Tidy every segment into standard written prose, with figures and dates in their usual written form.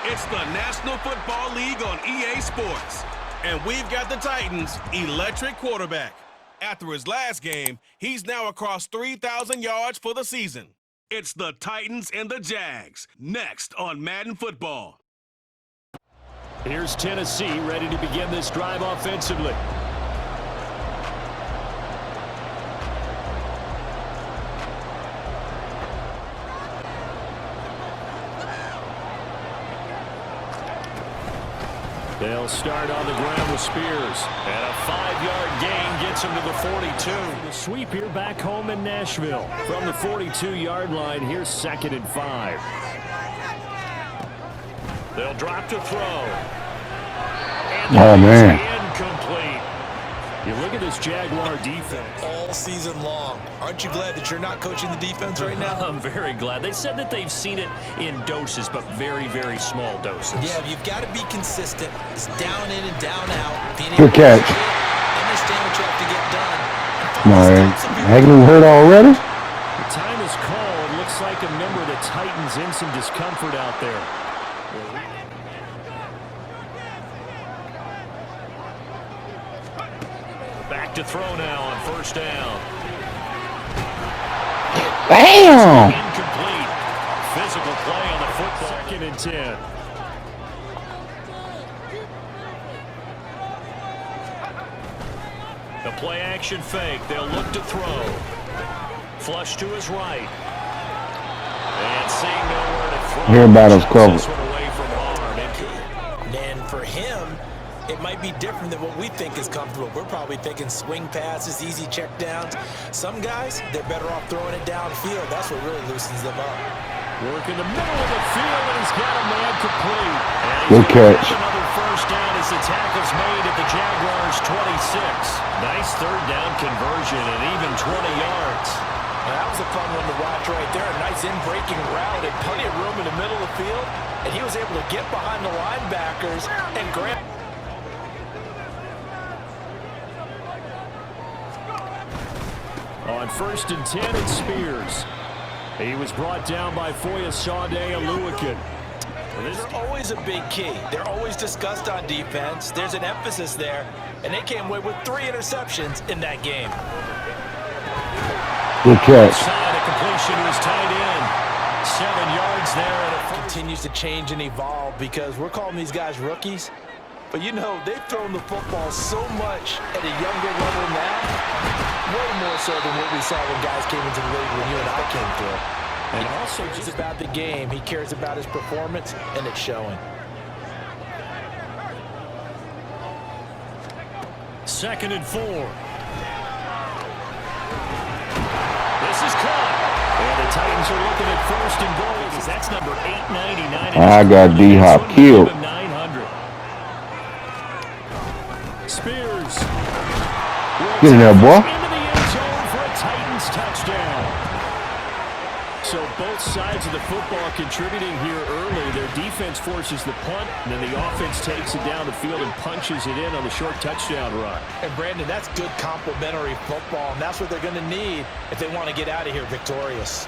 It's the National Football League on EA Sports. And we've got the Titans' electric quarterback. After his last game, he's now across 3,000 yards for the season. It's the Titans and the Jags, next on Madden Football. Here's Tennessee ready to begin this drive offensively. They'll start on the ground with Spears. And a 5-yard gain gets him to the 42. The sweep here back home in Nashville. From the 42-yard line, here's 2nd and 5. They'll drop to throw. And oh, man. Incomplete. You look at this Jaguar defense. All season long. Aren't you glad that you're not coaching the defense right now? I'm very glad. They said that they've seen it in doses, but very, very small doses. Yeah, you've got to be consistent. It's down in and down out. Good catch. Understand what you have to get done. No, Hagelin hurt already? The time is called. Looks like a member of the Titans in some discomfort out there. Back to throw now on 1st down. Bam! Incomplete. Physical play on the football. 2nd and 10. The play action fake. They'll look to throw. Flush to his right. And seeing nowhere to throw. Here battle's covered. And for him, it might be different than what we think is comfortable. We're probably thinking swing passes, easy check downs. Some guys, they're better off throwing it downfield. That's what really loosens them up. Work in the middle of the field, and he's got a man complete. Good catch. Another 1st down as the tackle's made at the Jaguars' 26. Nice 3rd down conversion and even 20 yards. Now, that was a fun one to watch right there. A nice in-breaking route and plenty of room in the middle of the field. And he was able to get behind the linebackers and grab. On 1st and 10, it's Spears. He was brought down by Foyesade Aluakin. They're always a big key. They're always discussed on defense. There's an emphasis there, and they came away with 3 interceptions in that game. Good catch. A completion was tied in. 7 yards there. And it continues to change and evolve because we're calling these guys rookies. But, you know, they've thrown the football so much at a younger level now, way more so than what we saw when guys came into the league when you and I came through. And he also cares about the game. He cares about his performance, and it's showing. 2nd and 4. This is caught. And the Titans are looking at 1st and goal because that's number 899. I got D-Hop killed. Spears. Get in there, boy. Into the end zone for a Titans touchdown. So both sides of the football contributing here early. Their defense forces the punt, and then the offense takes it down the field and punches it in on the short touchdown run. And, Brandon, that's good complementary football, and that's what they're going to need if they want to get out of here victorious.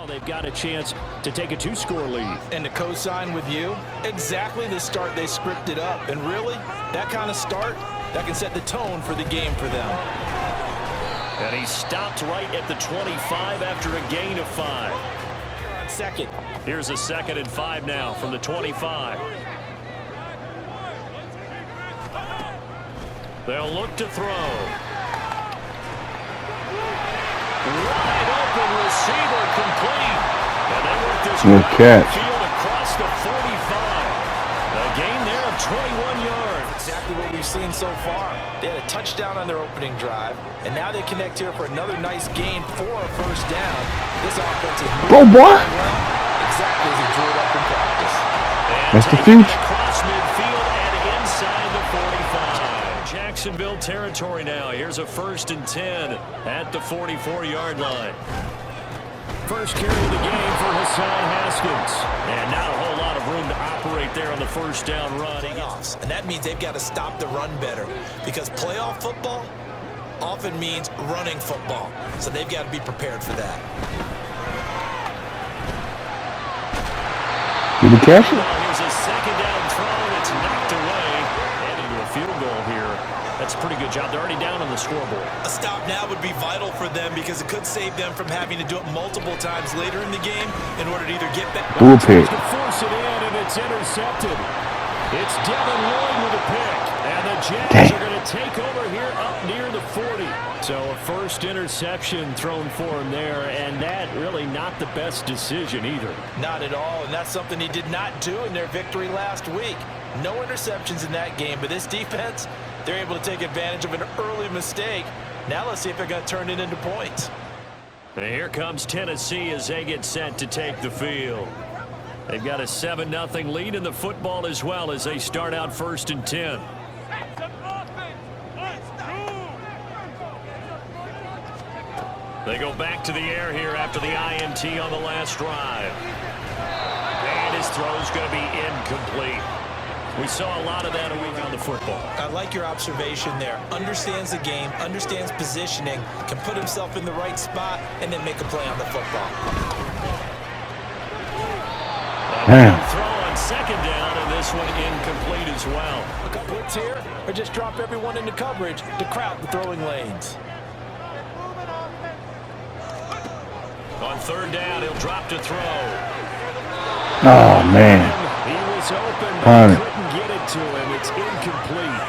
They've got a chance to take a 2-score lead. And to co-sign with you, exactly the start they scripted up. And really, that kind of start, that can set the tone for the game for them. And he stopped right at the 25 after a gain of 5. On 2nd. Here's a 2nd and 5 now from the 25. They'll look to throw. Wide open receiver complete. And they work this field across the 45. A gain there of 21 yards. Exactly what we've seen so far. They had a touchdown on their opening drive, and now they connect here for another nice gain for a 1st down. This offense is moving boy. Exactly as he drew it up in practice. That's the future. Across midfield and inside the 45. Jacksonville territory now. Here's a 1st and 10 at the 44-yard line. First carry of the game for Hassan Haskins. And not a whole lot of room to operate separate there on the first down run. Playoffs, and that means they've got to stop the run better because playoff football often means running football, so they've got to be prepared for that. Did he catch it? Here's a second down throw. It's knocked away. And into a field goal here. That's a pretty good job. They're already down on the scoreboard. A stop now would be vital for them because it could save them from having to do it multiple times later in the game in order to either get back. Bull pick. To force it in, and it's intercepted. It's Devin Lloyd with a pick. And the Jags are going to take over here up near the 40. So a first interception thrown for him there, and that really not the best decision either. Not at all, and that's something he did not do in their victory last week. No interceptions in that game, but this defense, they're able to take advantage of an early mistake. Now let's see if they're going to turn it into points. And here comes Tennessee as they get set to take the field. They've got a 7-0 lead in the football as well as they start out 1st and 10. They go back to the air here after the INT on the last drive. And his throw's going to be incomplete. We saw a lot of that around the football. I like your observation there. Understands the game, understands positioning, can put himself in the right spot, and then make a play on the football. Throw on second down, and this one incomplete as well. Look up blitz here, or just drop everyone into coverage to crowd the throwing lanes. On 3rd down, he'll drop to throw. Oh, man. He was open, but He couldn't get it to him. It's incomplete.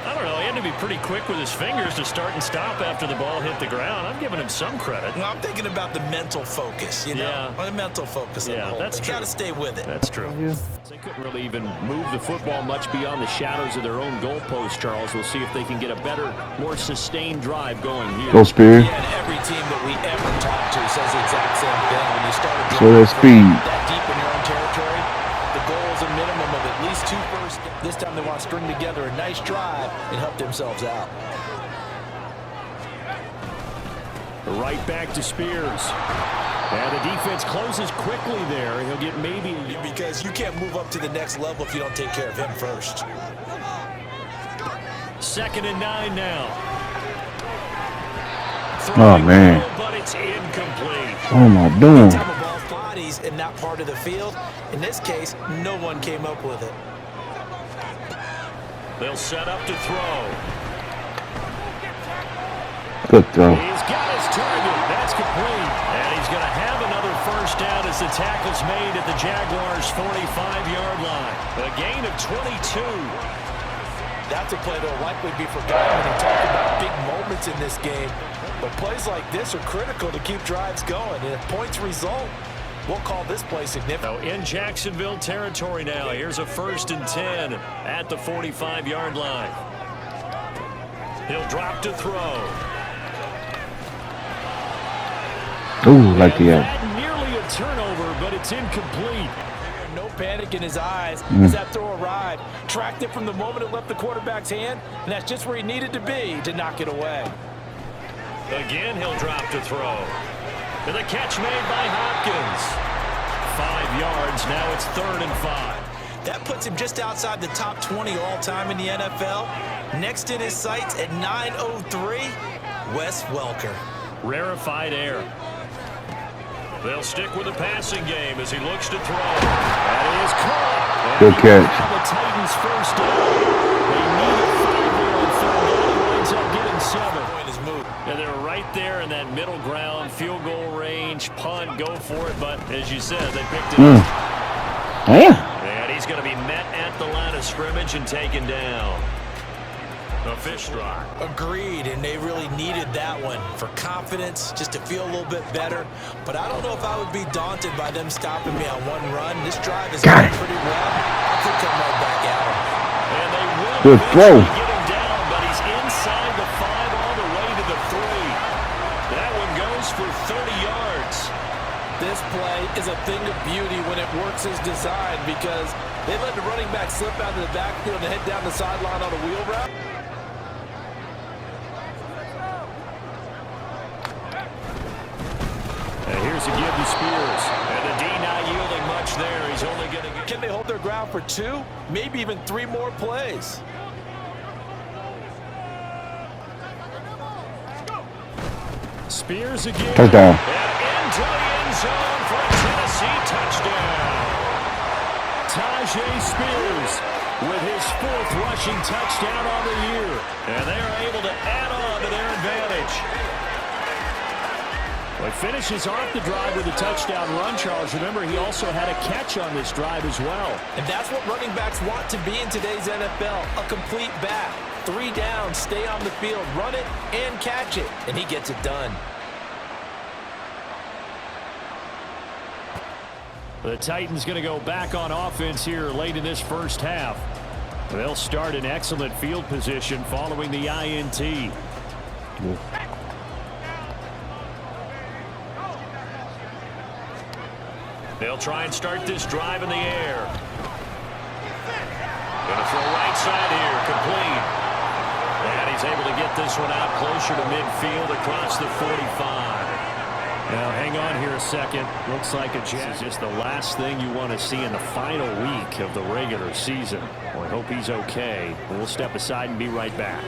I don't know. He had to be pretty quick with his fingers to start and stop after the ball hit the ground. I'm giving him some credit. Well, I'm thinking about the mental focus, you know? Yeah. On the mental focus. Yeah, that's true. Got to stay with it. That's true. Yeah. They couldn't really even move the football much beyond the shadows of their own goalpost, Charles. We'll see if they can get a better, more sustained drive going here. Go Spear. Yeah, and every team that we ever talk to says the exact same thing. When you start a So that speed. that deep in your own territory, the goal is a minimum of at least 2 first. This time they want to string together a nice drive and help themselves out. Right back to Spears. And the defense closes quickly there. He'll get maybe... Because you can't move up to the next level if you don't take care of him first. 2nd and 9 now. Oh, man. But it's incomplete. What am I doing? Time of ball bodies in that part of the field. In this case, no one came up with it. They'll set up to throw. Good throw. He's got his target. That's complete. And he's going to have another first down as the tackle's made at the Jaguars' 45-yard line. A gain of 22. That's a play that will likely be forgotten when you talk about big moments in this game. But plays like this are critical to keep drives going. And if points result, we'll call this play significant. In Jacksonville territory now. Here's a 1st and 10 at the 45-yard line. He'll drop to throw. Ooh, like the Nearly a turnover, but it's incomplete. No panic in his eyes as that throw arrived. Tracked it from the moment it left the quarterback's hand, and that's just where he needed to be to knock it away. Again, he'll drop to throw. And the catch made by Hopkins. 5 yards, now it's 3rd and 5. That puts him just outside the top 20 all-time in the NFL. Next in his sights at 9:03, Wes Welker. Rarefied air. They'll stick with the passing game as he looks to throw. That is caught. Good catch. The Titans first down. They need a 5 on 3rd down. He winds up getting 7. And they're right there in that middle ground, field goal range, punt, go for it. But as you said, they picked it up. Yeah. And he's going to be met at the line of scrimmage and taken down. A fish strike. Agreed, and they really needed that one for confidence, just to feel a little bit better. But I don't know if I would be daunted by them stopping me on one run. This drive is going pretty well. I could come right back at him. And they will Good throw. get him down, but he's inside the 5 all the way to the 3. That one goes for 30 yards. This play is a thing of beauty when it works as designed because they let the running back slip out of the backfield and head down the sideline on a wheel route. And here's a give to Spears. And the D not yielding much there. He's only going to get... Can they hold their ground for 2, maybe even 3 more plays? Spears again. Touchdown. And into the end zone for a Tennessee touchdown. Tajay Spears with his 4th rushing touchdown on the year. And they are able to add on to their advantage. Well, he finishes off the drive with a touchdown run, Charles. Remember, he also had a catch on this drive as well. And that's what running backs want to be in today's NFL, a complete back. 3 down, stay on the field, run it, and catch it. And he gets it done. The Titans going to go back on offense here late in this first half. They'll start in excellent field position following the INT. They'll try and start this drive in the air. Going to throw right side here, complete. And he's able to get this one out closer to midfield across the 45. Now, hang on here a second. Looks like this is just the last thing you want to see in the final week of the regular season. Well, I hope he's okay. We'll step aside and be right back.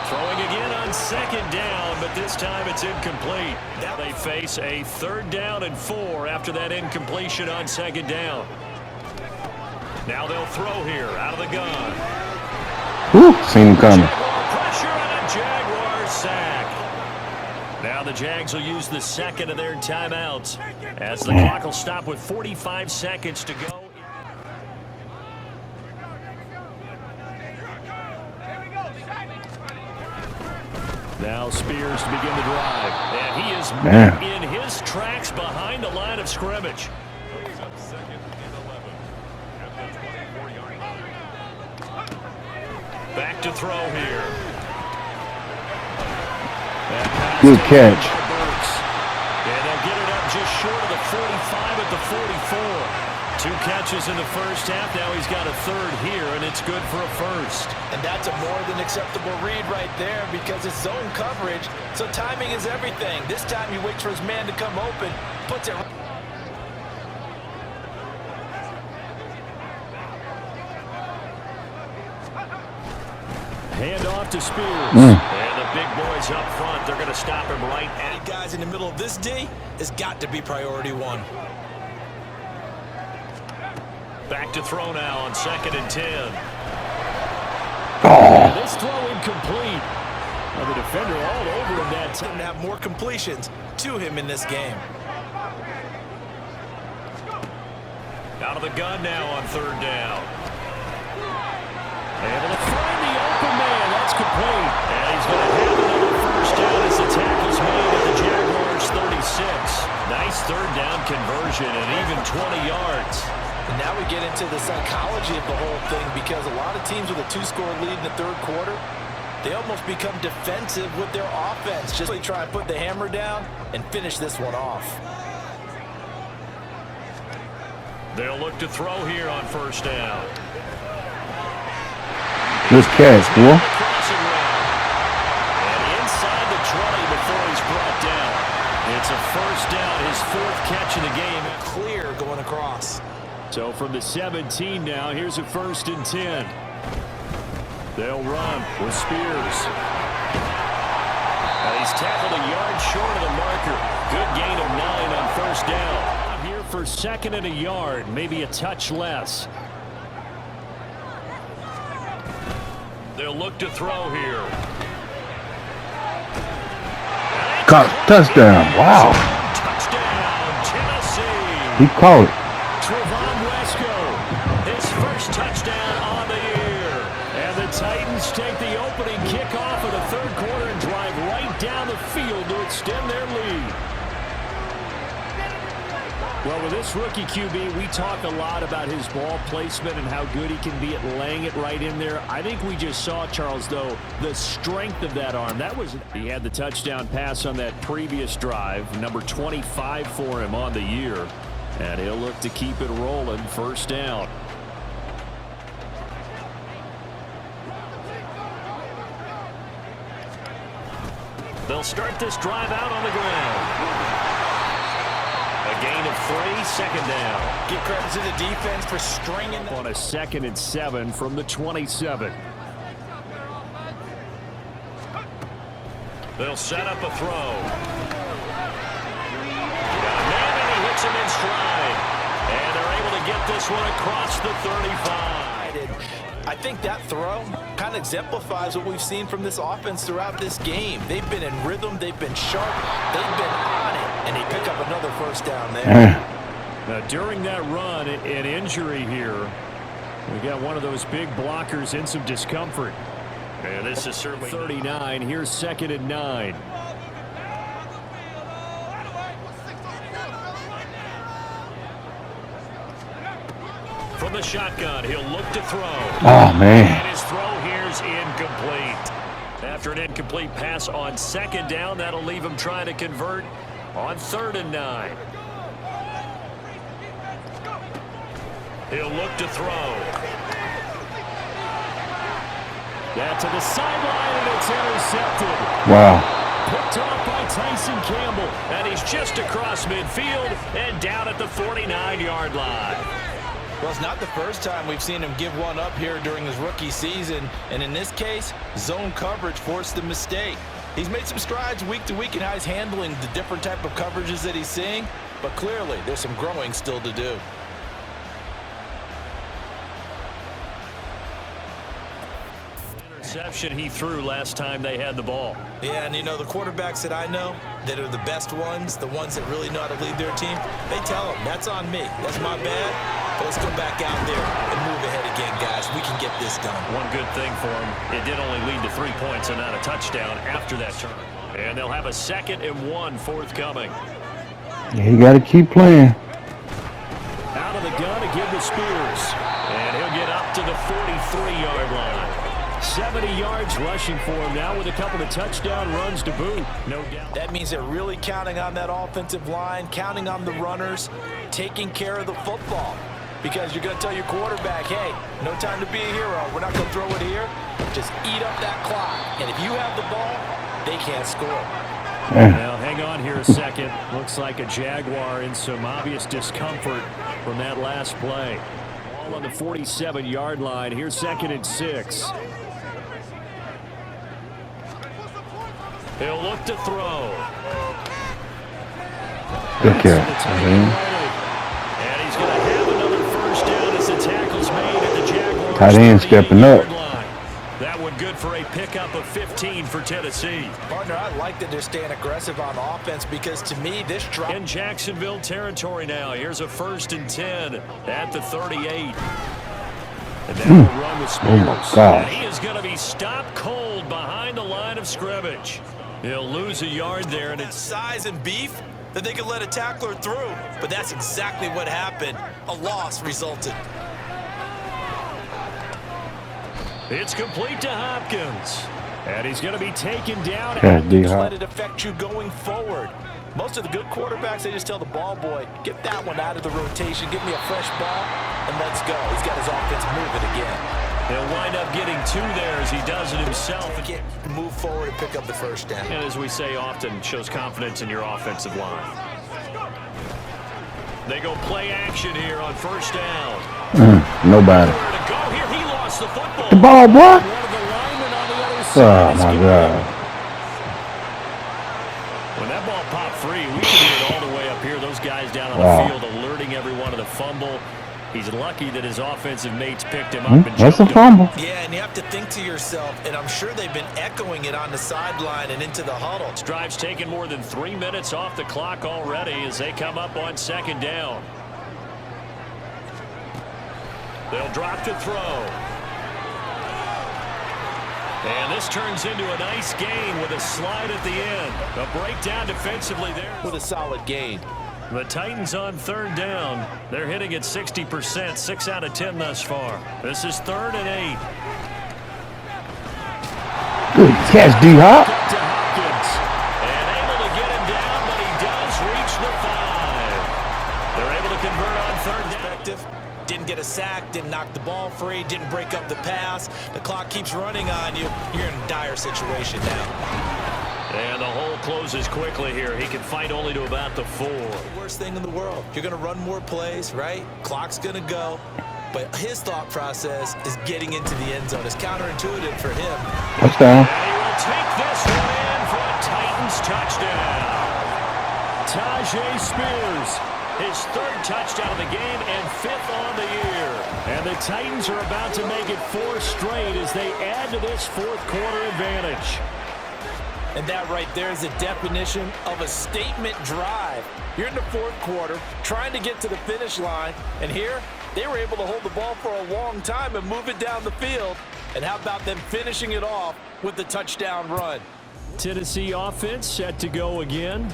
Throwing again on 2nd down, but this time it's incomplete. Now they face a 3rd down and 4 after that incompletion on 2nd down. Now they'll throw here out of the gun. Whew, seen him coming. Pressure and a Jaguars sack. Now the Jags will use the 2nd of their timeouts as the clock will stop with 45 seconds to go. Now Spears to begin the drive. And he is in his tracks behind the line of scrimmage. Back to throw here. Good catch. And they'll get it up just short of the 45 at the 44. 2 catches in the first half. Now he's got a 3rd here, and it's good for a 1st. And that's a more than acceptable read right there because it's zone coverage, so timing is everything. This time he waits for his man to come open, puts it. Hand off to Spears. And the big boys up front, they're going to stop him right at. Guys in the middle of this D has got to be priority 1. Back to throw now on 2nd and 10. Oh. This throw incomplete. Well, the defender all over him that time. To have more completions to him in this game. Out of the gun now on 3rd down. Able to find the open man. That's complete. And he's going to have another 1st down as the tackle's made at the Jaguars 36. Nice 3rd down conversion and even 20 yards. And now we get into the psychology of the whole thing because a lot of teams with a 2-score lead in the 3rd quarter, they almost become defensive with their offense. Just try and put the hammer down and finish this one off. They'll look to throw here on 1st down. Good catch, boy. And inside the 20 before he's brought down. It's a 1st down, his 4th catch of the game. Clear going across. So from the 17 now, here's a 1st and 10. They'll run with Spears. And he's tackled a yard short of the marker. Good gain of 9 on 1st down. Here for 2nd and a yard, maybe a touch less. They'll look to throw here. Caught touchdown. Wow. Touchdown, Tennessee. He caught it. Trevon Wesco, his 1st touchdown on the year. And the Titans take the opening kickoff of the 3rd quarter and drive right down the field to extend their lead. Well, with this rookie QB, we talk a lot about his ball placement and how good he can be at laying it right in there. I think we just saw, Charles, though, the strength of that arm. He had the touchdown pass on that previous drive, number 25 for him on the year. And he'll look to keep it rolling. 1st down. They'll start this drive out on the ground. gain of 3, second down. Give credit to the defense for stringing that. On a 2nd and 7 from the 27. They'll set up a throw. Got a man, and he hits him in stride. And they're able to get this one across the 35. I think that throw kind of exemplifies what we've seen from this offense throughout this game. They've been in rhythm, they've been sharp, they've been on it, and they pick up another first down there. Now, during that run, an injury here. We got one of those big blockers in some discomfort. And this is certainly 39. Here's 2nd and 9. From the shotgun, he'll look to throw. Oh, man. And his throw here's incomplete. After an incomplete pass on 2nd down, that'll leave him trying to convert on 3rd and 9. He'll look to throw. That to the sideline, and it's intercepted. Wow. Picked off by Tyson Campbell, and he's just across midfield and down at the 49-yard line. Well, it's not the first time we've seen him give one up here during his rookie season, and in this case, zone coverage forced the mistake. He's made some strides week to week in how he's handling the different type of coverages that he's seeing, but clearly there's some growing still to do. Interception he threw last time they had the ball. Yeah, and you know, the quarterbacks that I know that are the best ones, the ones that really know how to lead their team, they tell them, that's on me, that's my bad, but let's go back out there and move ahead again, guys. We can get this done. One good thing for him, it did only lead to 3 points and not a touchdown after that turn. And they'll have a 2nd and 1 forthcoming. Yeah, you got to keep playing. Out of the gun to give to Spears. And he'll get up to the 43-yard line. 70 yards rushing for him now with a couple of touchdown runs to boot. No doubt. That means they're really counting on that offensive line, counting on the runners, taking care of the football. Because you're going to tell your quarterback, hey, no time to be a hero. We're not going to throw it here. Just eat up that clock. And if you have the ball, they can't score. Now, hang on here a second. Looks like a Jaguar in some obvious discomfort from that last play. Ball on the 47-yard line. Here's 2nd and 6. He'll look to throw. Good catch. And he's going to have another first down as the tackle's made at the Jaguars. Tight end stepping up. That one good for a pickup of 15 for Tennessee. Partner, I like that they're staying aggressive on offense because to me, this drop. In Jacksonville territory now. Here's a 1st and 10 at the 38. And that will run with Spears. Oh, my gosh. And he is going to be stopped cold behind the line of scrimmage. He'll lose a yard there, and it's size and beef that they could let a tackler through. But that's exactly what happened. A loss resulted. It's complete to Hopkins. And he's going to be taken down. Just let it affect you going forward. Most of the good quarterbacks, they just tell the ball boy, get that one out of the rotation, give me a fresh ball, and let's go. He's got his offense moving again. He'll wind up getting 2 there as he does it himself. Get move forward and pick up the first down. And as we say often, shows confidence in your offensive line. They go play action here on 1st down. Nobody. To go here, he lost the football. The ball, boy. One of the linemen on the other Oh, side. my God. When that ball popped free, we could hear it all the way up here. Those guys down on the field alerting everyone of the fumble. He's lucky that his offensive mates picked him up. And That's a fumble. Yeah, and you have to think to yourself, and I'm sure they've been echoing it on the sideline and into the huddle. This drive's taken more than 3 minutes off the clock already as they come up on 2nd down. They'll drop to throw. And this turns into a nice gain with a slide at the end. A breakdown defensively there. With a solid gain. The Titans on 3rd down. They're hitting at 60%, 6 out of 10 thus far. This is 3rd and 8. Good catch, D-Hop. To Hopkins. And able to get him down, but he does reach the 5. They're able to convert on 3rd down. Didn't get a sack, didn't knock the ball free, didn't break up the pass. The clock keeps running on you. You're in a dire situation now. And the hole closes quickly here. He can fight only to about the 4. Worst thing in the world. You're going to run more plays, right? Clock's going to go. But his thought process is getting into the end zone. It's counterintuitive for him. Touchdown. And he will take this one in for a Titans touchdown. Tajay Spears, his 3rd touchdown of the game and 5th on the year. And the Titans are about to make it 4 straight as they add to this 4th quarter advantage. And that right there is a definition of a statement drive. You're in the 4th quarter, trying to get to the finish line, and here they were able to hold the ball for a long time and move it down the field. And how about them finishing it off with the touchdown run? Tennessee offense set to go again.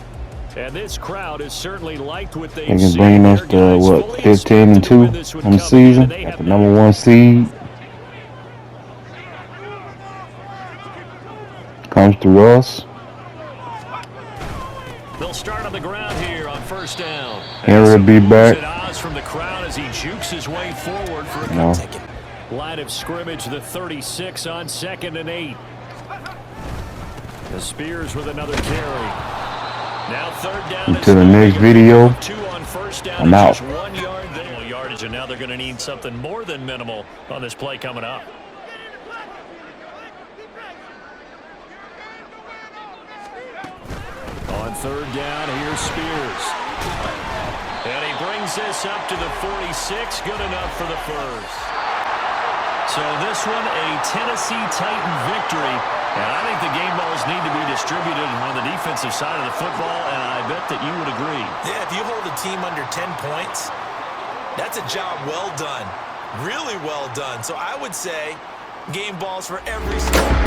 And this crowd has certainly liked what they've They can seen. bring us to, what, 15-2 on the season at the number 1 seed. Comes to us. They'll start on the ground here on 1st down. Henry will be back. From the crowd as he jukes his way forward for a No. line of scrimmage, the 36 on 2nd and 8. The Spears with another carry. Now 3rd down. Until the next video, 2 on 1st down. I'm out. Just 1 yard there. Yardage, and now they're going to need something more than minimal on this play coming up. On 3rd down, here's Spears. And he brings this up to the 46, good enough for the 1st. So this one, a Tennessee Titan victory. And I think the game balls need to be distributed on the defensive side of the football, and I bet that you would agree. Yeah, if you hold a team under 10 points, that's a job well done. Really well done. So I would say game balls for every single